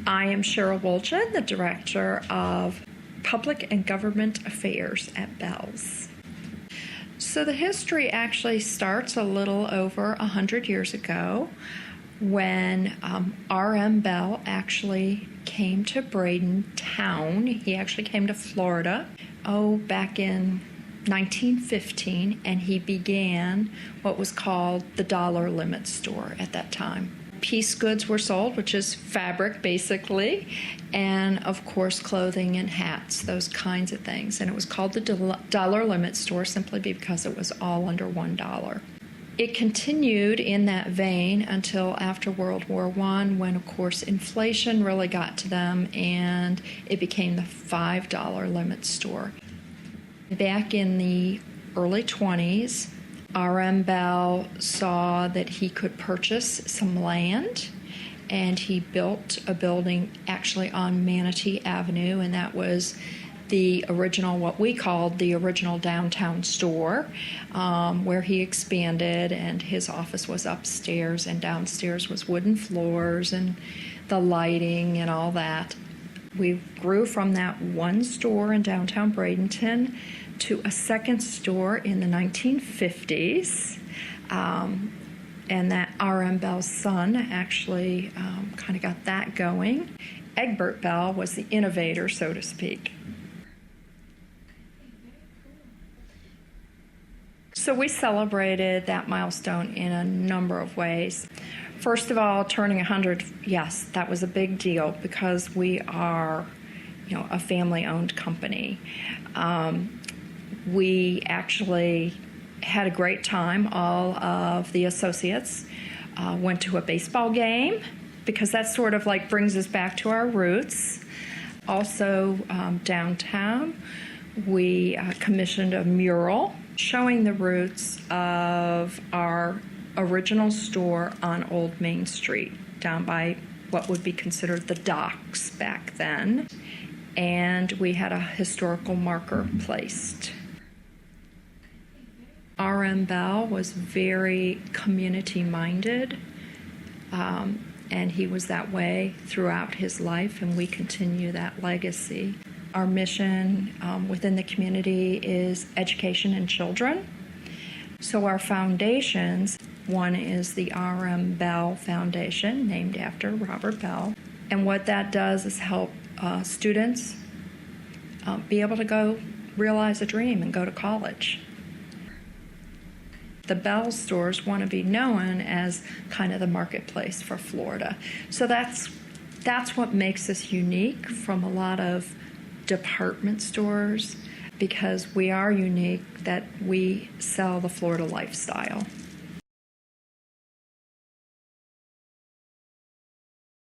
I am Cheryl Wolchin, the Director of Public and Government Affairs at Beall's. So the history actually starts a little over 100 years ago when R.M. Beall actually came to Bradenton. He actually came to Florida, back in 1915, and he began what was called the dollar limit store at that time. Piece goods were sold, which is fabric basically, and of course clothing and hats, those kinds of things. And it was called the dollar limit store simply because it was all under $1. It continued in that vein until after World War I, when of course inflation really got to them and it became the $5 limit store. Back in the early 20s, R.M. Beall saw that he could purchase some land, and he built a building actually on Manatee Avenue, and that was the original, what we called the original downtown store, where he expanded, and his office was upstairs, and downstairs was wooden floors and the lighting and all that. We grew from that one store in downtown Bradenton to a second store in the 1950s, and that R.M. Beall's son actually kind of got that going. Egbert Beall was the innovator, so to speak. So we celebrated that milestone in a number of ways. First of all, turning 100, yes, that was a big deal because we are, a family-owned company. We actually had a great time. All of the associates went to a baseball game because that sort of like brings us back to our roots. Also, downtown, we commissioned a mural showing the roots of our original store on Old Main Street, down by what would be considered the docks back then. And we had a historical marker placed. R.M. Beall was very community-minded, and he was that way throughout his life, and we continue that legacy. Our mission within the community is education in children. So our foundations, one is the R.M. Beall Foundation, named after Robert Beall. And what that does is help students be able to go realize a dream and go to college. The Beall stores want to be known as kind of the marketplace for Florida. So that's what makes us unique from a lot of department stores, because we are unique that we sell the Florida lifestyle.